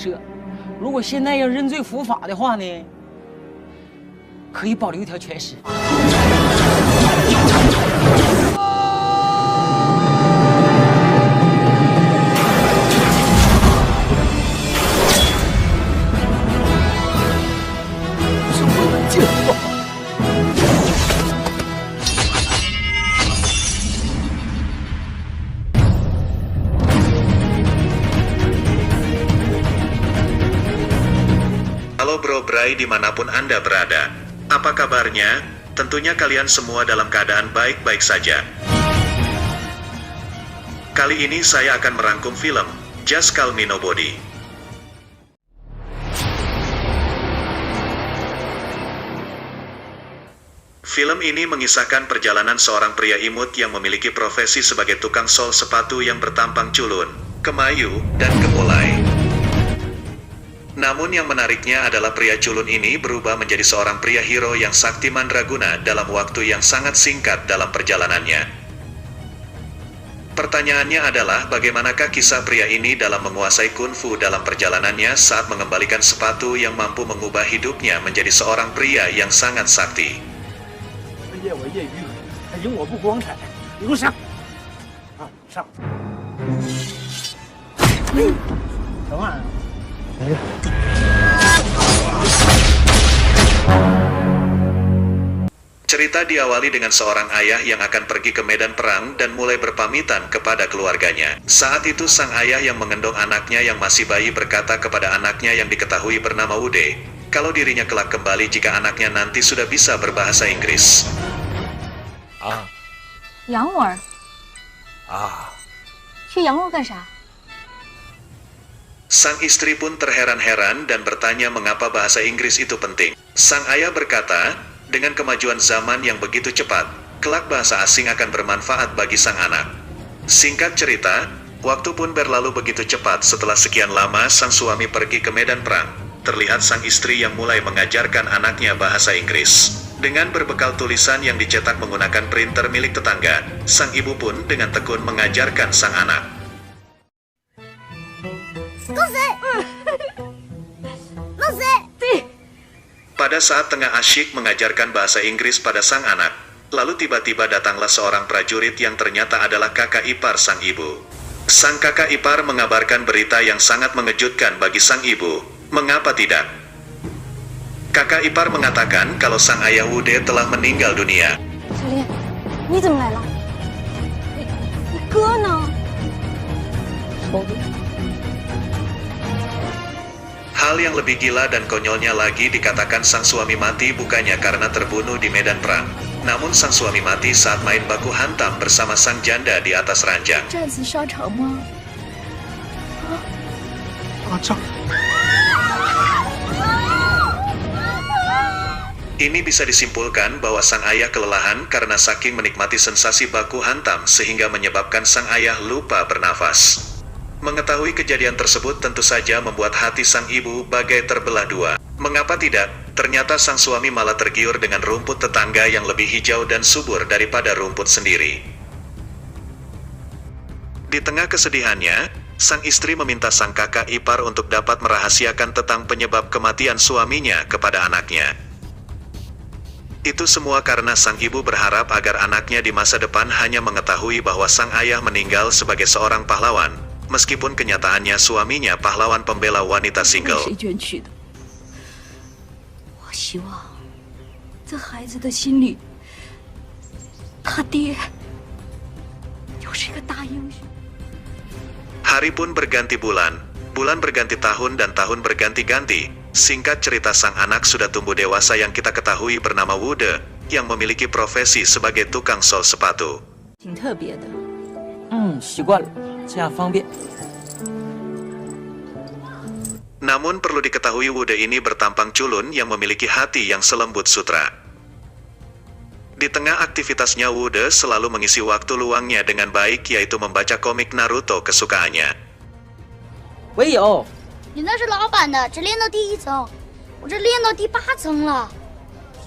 赦。如果现在要认罪伏法的话呢，可以保留一条全尸。Halo bro bray dimanapun Anda berada. Apa kabarnya? Tentunya kalian semua dalam keadaan baik-baik saja. Kali ini saya akan merangkum film Just Call Me Nobody. Film ini mengisahkan perjalanan seorang pria imut yang memiliki profesi sebagai tukang sol sepatu yang bertampang culun, kemayu, dan gemulai. Namun yang menariknya adalah pria culun ini berubah menjadi seorang pria hero yang sakti mandraguna dalam waktu yang sangat singkat dalam perjalanannya. Pertanyaannya adalah bagaimanakah kisah pria ini dalam menguasai kungfu dalam perjalanannya saat mengembalikan sepatu yang mampu mengubah hidupnya menjadi seorang pria yang sangat sakti. Cerita diawali dengan seorang ayah yang akan pergi ke medan perang dan mulai berpamitan kepada keluarganya. Saat itu sang ayah yang menggendong anaknya yang masih bayi berkata kepada anaknya yang diketahui bernama Ude, kalau dirinya kelak kembali jika anaknya nanti sudah bisa berbahasa Inggris. Yang我儿 去养我干啥？ Sang istri pun terheran-heran dan bertanya mengapa bahasa Inggris itu penting. Sang ayah berkata, dengan kemajuan zaman yang begitu cepat, kelak bahasa asing akan bermanfaat bagi sang anak. Singkat cerita, waktu pun berlalu begitu cepat setelah sekian lama sang suami pergi ke medan perang. Terlihat sang istri yang mulai mengajarkan anaknya bahasa Inggris. Dengan berbekal tulisan yang dicetak menggunakan printer milik tetangga, sang ibu pun dengan tekun mengajarkan sang anak. Pada saat tengah asyik mengajarkan bahasa Inggris pada sang anak, lalu tiba-tiba datanglah seorang prajurit yang ternyata adalah kakak ipar sang ibu. Sang kakak ipar mengabarkan berita yang sangat mengejutkan bagi sang ibu. Mengapa tidak? Kakak ipar mengatakan kalau sang ayah Wude telah meninggal dunia. 小丽，你怎么来了？你哥呢？ Hal yang lebih gila dan konyolnya lagi dikatakan sang suami mati bukannya karena terbunuh di medan perang. Namun sang suami mati saat main baku hantam bersama sang janda di atas ranjang. 战死沙场吗？Ini bisa disimpulkan bahwa sang ayah kelelahan karena saking menikmati sensasi baku hantam sehingga menyebabkan sang ayah lupa bernafas. Mengetahui kejadian tersebut tentu saja membuat hati sang ibu bagai terbelah dua. Mengapa tidak? Ternyata sang suami malah tergiur dengan rumput tetangga yang lebih hijau dan subur daripada rumput sendiri. Di tengah kesedihannya, sang istri meminta sang kakak ipar untuk dapat merahasiakan tentang penyebab kematian suaminya kepada anaknya. Itu semua karena sang ibu berharap agar anaknya di masa depan hanya mengetahui bahwa sang ayah meninggal sebagai seorang pahlawan, meskipun kenyataannya suaminya pahlawan pembela wanita single. 谁捐躯的？我希望在孩子的心里，他爹就是一个大英雄。 Hari pun berganti bulan, bulan berganti tahun dan tahun berganti-ganti. Singkat cerita sang anak sudah tumbuh dewasa yang kita ketahui bernama Wude, yang memiliki profesi sebagai tukang sol sepatu. 挺特别的。习惯了，这样方便。 Namun perlu diketahui Wude ini bertampang culun yang memiliki hati yang selembut sutra. Di tengah aktivitasnya Wude selalu mengisi waktu luangnya dengan baik yaitu membaca komik Naruto kesukaannya. 我也有。 你那是老版的，只练到第1层，我这练到第8层了。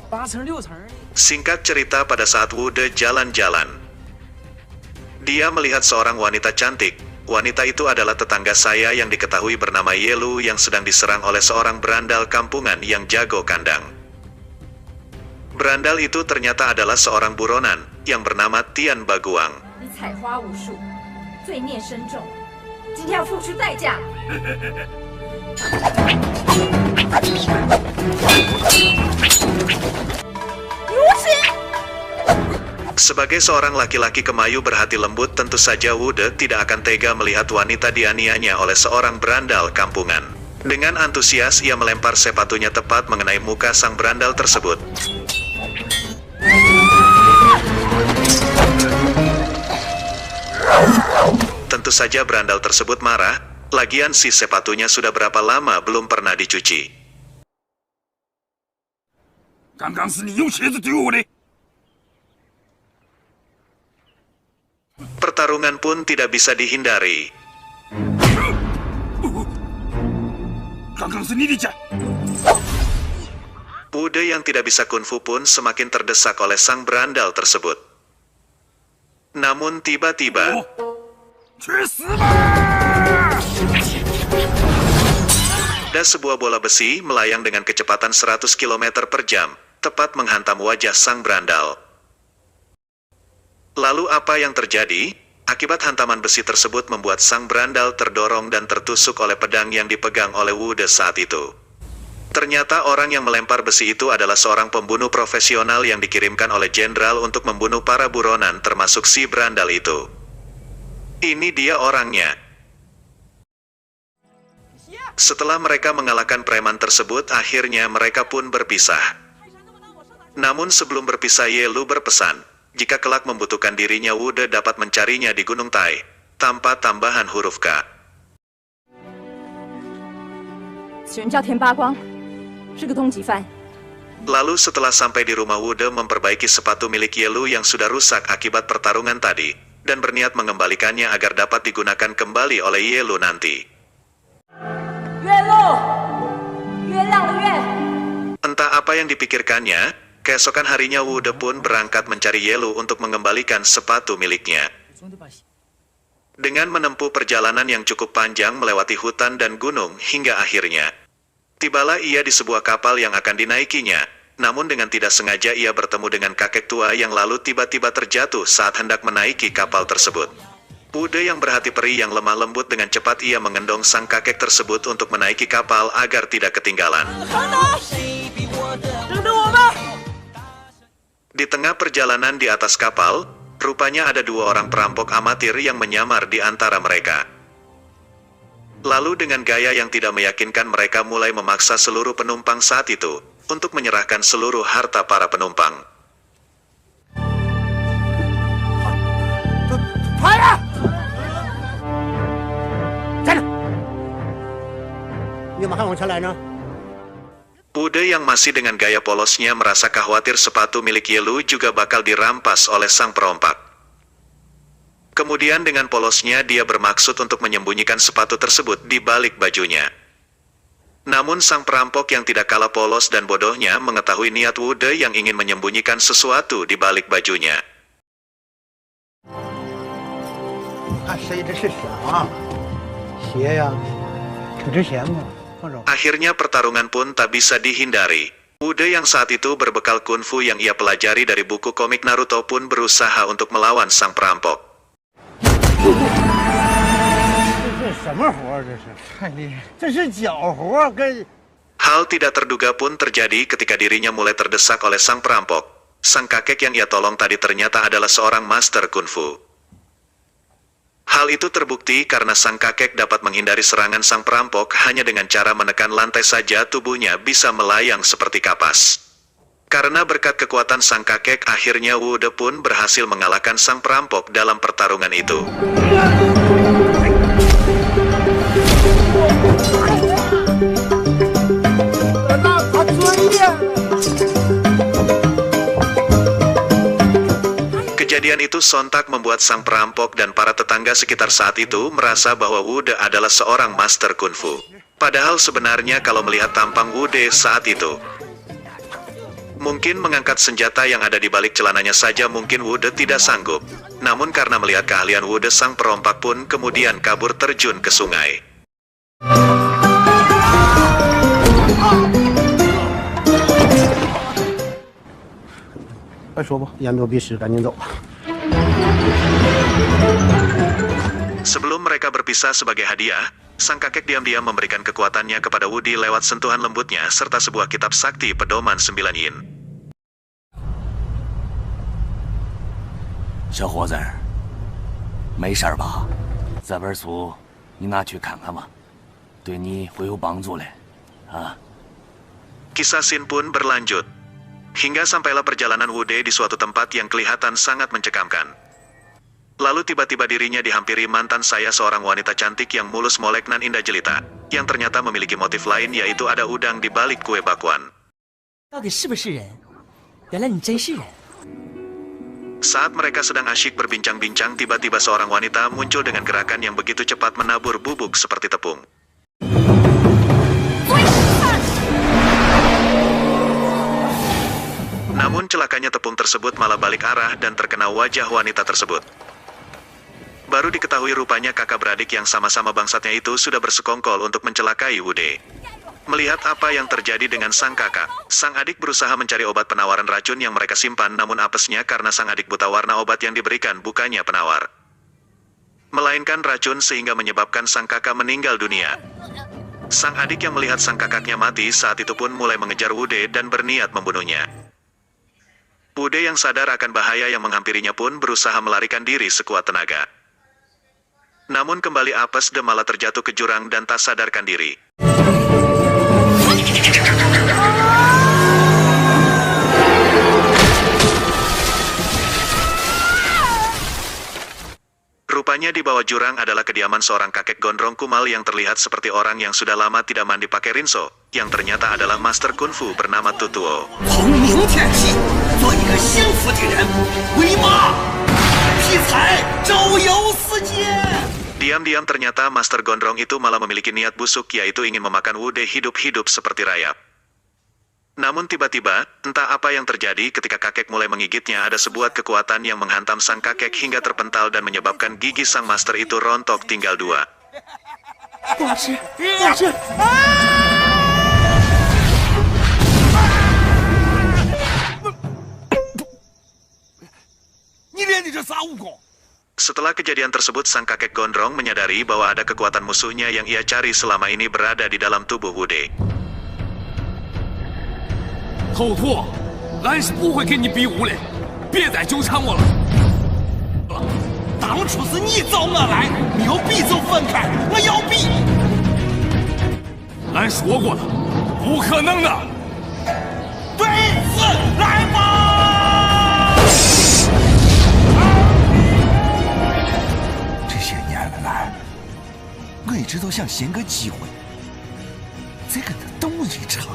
8层6层。 Singkat cerita pada saat Wude jalan-jalan. Dia melihat seorang wanita cantik. wanita itu adalah tetangga saya yang diketahui bernama Yelu yang sedang diserang oleh seorang berandal kampungan yang jago kandang. Berandal itu ternyata adalah seorang buronan yang bernama Tian Baguang. 你采花无数，罪孽深重，今天要付出代价。 Sebagai seorang laki-laki kemayu berhati lembut, tentu saja Wude tidak akan tega melihat wanita dianiaya oleh seorang berandal kampungan. Dengan antusias ia melempar sepatunya tepat mengenai muka sang berandal tersebut. Tentu saja berandal tersebut marah, lagian si sepatunya sudah berapa lama belum pernah dicuci. 刚刚是你用鞋子丢我的。 Pertarungan pun tidak bisa dihindari. 刚刚是你的脚。 Wude yang tidak bisa kungfu pun semakin terdesak oleh sang berandal tersebut. Namun tiba-tiba, 去死吧！ ada sebuah bola besi melayang dengan kecepatan 100 km per jam, tepat menghantam wajah sang berandal. Lalu apa yang terjadi? Akibat hantaman besi tersebut membuat sang berandal terdorong dan tertusuk oleh pedang yang dipegang oleh Wude saat itu. Ternyata orang yang melempar besi itu adalah seorang pembunuh profesional yang dikirimkan oleh jenderal untuk membunuh para buronan termasuk si berandal itu. Ini dia orangnya. Setelah mereka mengalahkan preman tersebut, akhirnya mereka pun berpisah. Namun sebelum berpisah, Yelu berpesan, jika kelak membutuhkan dirinya, Wude dapat mencarinya di Gunung Tai, tanpa tambahan huruf K. 此人叫田八光，是个通缉犯。 Lalu setelah sampai di rumah, Wude memperbaiki sepatu milik Yelu yang sudah rusak akibat pertarungan tadi, dan berniat mengembalikannya agar dapat digunakan kembali oleh Yelu nanti. 月露，月亮的月。 Entah apa yang dipikirkannya, keesokan harinya Wude pun berangkat mencari Yelu untuk mengembalikan sepatu miliknya. Dengan menempuh perjalanan yang cukup panjang melewati hutan dan gunung hingga akhirnya tibalah ia di sebuah kapal yang akan dinaikinya, namun dengan tidak sengaja ia bertemu dengan kakek tua yang lalu tiba-tiba terjatuh saat hendak menaiki kapal tersebut. Wude yang berhati perih yang lemah lembut dengan cepat ia mengendong sang kakek tersebut untuk menaiki kapal agar tidak ketinggalan. Di tengah perjalanan di atas kapal, rupanya ada dua orang perampok amatir yang menyamar di antara mereka. Lalu dengan gaya yang tidak meyakinkan mereka mulai memaksa seluruh penumpang saat itu untuk menyerahkan seluruh harta para penumpang. 跑呀！站着！你怎么还往前来呢？ Wude yang masih dengan gaya polosnya merasa khawatir sepatu milik Yelu juga bakal dirampas oleh sang perompak. Kemudian dengan polosnya dia bermaksud untuk menyembunyikan sepatu tersebut di balik bajunya. Namun sang perampok yang tidak kalah polos dan bodohnya mengetahui niat Wude yang ingin menyembunyikan sesuatu di balik bajunya. 看谁这是什么？鞋呀，挺值钱吗？放着。 Akhirnya pertarungan pun tak bisa dihindari. Wude yang saat itu berbekal kungfu yang ia pelajari dari buku komik Naruto pun berusaha untuk melawan sang perampok. 这什么活儿？这是太厉害！这是脚活儿，跟 Hal tidak terduga pun terjadi ketika dirinya mulai terdesak oleh sang perampok. Sang kakek yang ia tolong tadi ternyata adalah seorang master kungfu. Hal itu terbukti karena sang kakek dapat menghindari serangan sang perampok hanya dengan cara menekan lantai saja tubuhnya bisa melayang seperti kapas. Karena berkat kekuatan sang kakek akhirnya Wude pun berhasil mengalahkan sang perampok dalam pertarungan itu. Kejadian itu sontak membuat sang perampok dan para tetangga sekitar saat itu merasa bahwa Wude adalah seorang master kungfu. Padahal sebenarnya kalau melihat tampang Wude saat itu, Mungkin mengangkat senjata yang ada di balik celananya saja mungkin Wude tidak sanggup. Namun karena melihat keahlian Wude, sang perompak pun kemudian kabur terjun ke sungai. 快说吧，言多必失，赶紧走吧。 Sebelum mereka berpisah sebagai hadiah, sang kakek diam-diam memberikan kekuatannya kepada Wudi lewat sentuhan lembutnya serta sebuah kitab sakti pedoman 9 yin. 小伙子，没事吧？这本书你拿去看看吧，对你会有帮助嘞，啊。 Kisah Sin pun berlanjut. Hingga sampailah perjalanan Wude di suatu tempat yang kelihatan sangat mencekamkan. Lalu tiba-tiba dirinya dihampiri mantan saya, seorang wanita cantik yang mulus molek nan indah jelita, yang ternyata memiliki motif lain, yaitu ada udang di balik kue bakwan. Saat mereka sedang asyik berbincang-bincang, tiba-tiba seorang wanita muncul dengan gerakan yang begitu cepat menabur bubuk seperti tepung. Namun celakanya tepung tersebut malah balik arah dan terkena wajah wanita tersebut. Baru diketahui rupanya kakak beradik yang sama-sama bangsatnya itu sudah bersekongkol untuk mencelakai Wude. Melihat apa yang terjadi dengan sang kakak, sang adik berusaha mencari obat penawaran racun yang mereka simpan, namun apesnya karena sang adik buta warna obat yang diberikan bukannya penawar, melainkan racun, sehingga menyebabkan sang kakak meninggal dunia. Sang adik yang melihat sang kakaknya mati saat itu pun mulai mengejar Wude dan berniat membunuhnya. Wude yang sadar akan bahaya yang menghampirinya pun berusaha melarikan diri sekuat tenaga. Namun kembali apes dan malah terjatuh ke jurang dan tak sadarkan diri. Rupanya di bawah jurang adalah kediaman seorang kakek gondrong kumal yang terlihat seperti orang yang sudah lama tidak mandi pakai rinso, yang ternyata adalah master kungfu bernama Tutuo. Diam-diam ternyata master gondrong itu malah memiliki niat busuk, yaitu ingin memakan Wude hidup-hidup seperti rayap. Namun tiba-tiba, entah apa yang terjadi ketika kakek mulai menggigitnya, ada sebuah kekuatan yang menghantam sang kakek hingga terpental dan menyebabkan gigi sang master itu rontok tinggal 2. Setelah kejadian tersebut, sang kakek gondrong menyadari bahwa ada kekuatan musuhnya yang ia cari selama ini berada di dalam tubuh Wude. 后兔，俺是不会跟你比武的，别再纠缠我了。当初是你找我来，没有匕首分开，我要匕。俺说过了，不可能的。对子，来吧！这些年来，我一直都想寻个机会，再跟他斗一场。